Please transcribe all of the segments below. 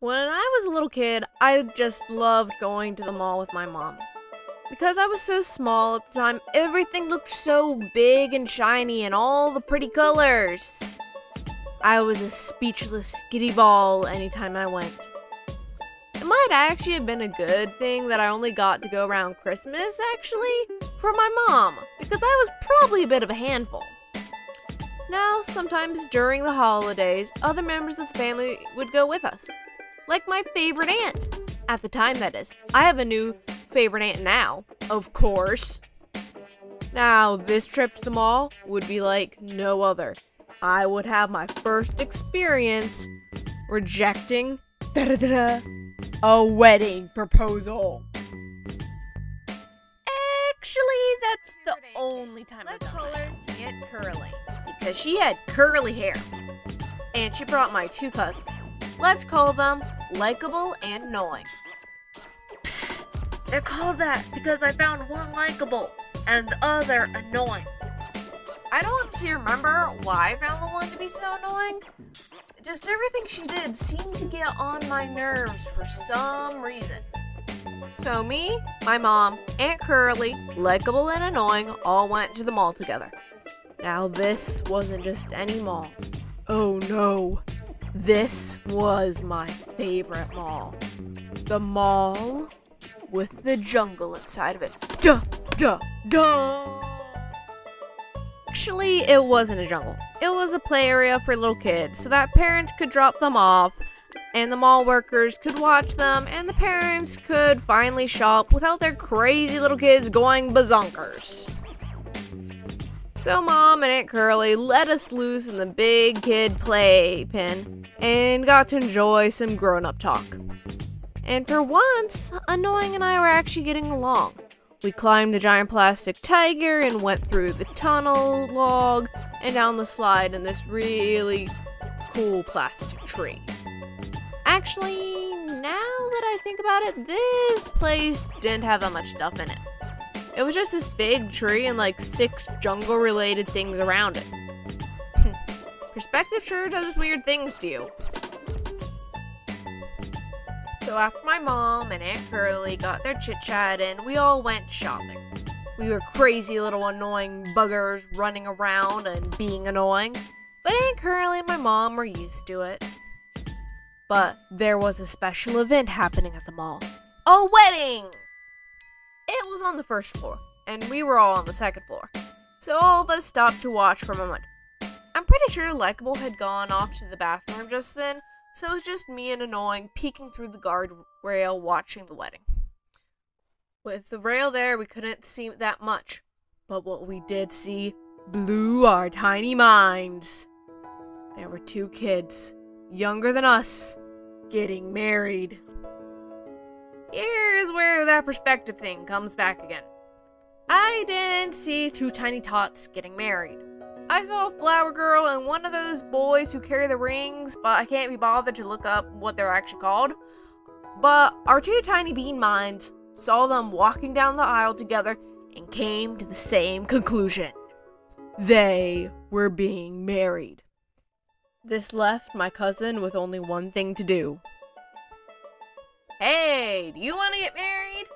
When I was a little kid, I just loved going to the mall with my mom. Because I was so small at the time, everything looked so big and shiny and all the pretty colors. I was a speechless skitty ball anytime I went. It might actually have been a good thing that I only got to go around Christmas, actually, for my mom, because I was probably a bit of a handful. Now, sometimes during the holidays, other members of the family would go with us. Like my favorite aunt. At the time, that is. I have a new favorite aunt now, of course. Now, this trip to the mall would be like no other. I would have my first experience rejecting a wedding proposal. Actually, that's the only time I've done that. Let's call her Aunt Curly, because she had curly hair. And she brought my two cousins. Let's call them likable and annoying. Psst, they're called that because I found one likable and the other annoying. I don't actually remember why I found the one to be so annoying. Just everything she did seemed to get on my nerves for some reason. So me, my mom, Aunt Curly, likable and annoying, all went to the mall together. Now this wasn't just any mall. Oh no. This was my favorite mall. The mall with the jungle inside of it. Duh, duh, duh. Actually, it wasn't a jungle. It was a play area for little kids so that parents could drop them off and the mall workers could watch them and the parents could finally shop without their crazy little kids going bazonkers. So Mom and Aunt Curly let us loose in the big kid playpen and got to enjoy some grown-up talk. And for once, Annoying and I were actually getting along. We climbed a giant plastic tiger and went through the tunnel log and down the slide in this really cool plastic tree. Actually, now that I think about it, this place didn't have that much stuff in it. It was just this big tree and like 6 jungle-related things around it. Perspective sure does weird things to you. So after my mom and Aunt Curly got their chit-chat in, we all went shopping. We were crazy little annoying buggers running around and being annoying, but Aunt Curly and my mom were used to it. But there was a special event happening at the mall. A wedding! It was on the first floor, and we were all on the second floor. So all of us stopped to watch for a moment. I'm pretty sure Likeable had gone off to the bathroom just then, so it was just me and Annoying peeking through the guardrail watching the wedding. With the rail there, we couldn't see that much, but what we did see blew our tiny minds. There were 2 kids, younger than us, getting married. Here's where that perspective thing comes back again. I didn't see 2 tiny tots getting married. I saw a flower girl and one of those boys who carry the rings, but I can't be bothered to look up what they're actually called. But our 2 tiny bean minds saw them walking down the aisle together and came to the same conclusion. They were being married. This left my cousin with only one thing to do. Hey, do you want to get married?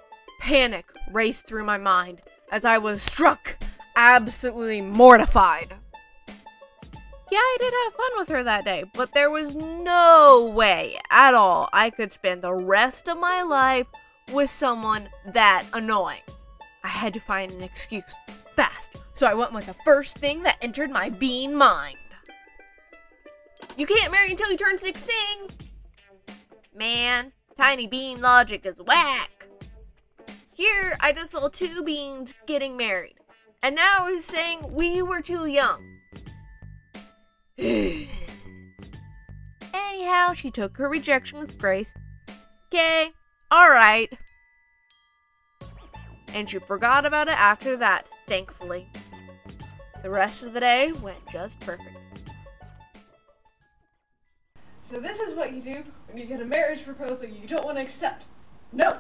Panic raced through my mind as I was struck, absolutely mortified. Yeah, I did have fun with her that day, but there was no way at all I could spend the rest of my life with someone that annoying. I had to find an excuse fast, so I went with the first thing that entered my bean mind. You can't marry until you turn 16. Man, tiny bean logic is whack. Here, I just saw 2 beans getting married, and now he's saying we were too young. Anyhow, she took her rejection with grace. Okay, alright. And she forgot about it after that, thankfully. The rest of the day went just perfect. So this is what you do when you get a marriage proposal you don't want to accept. No!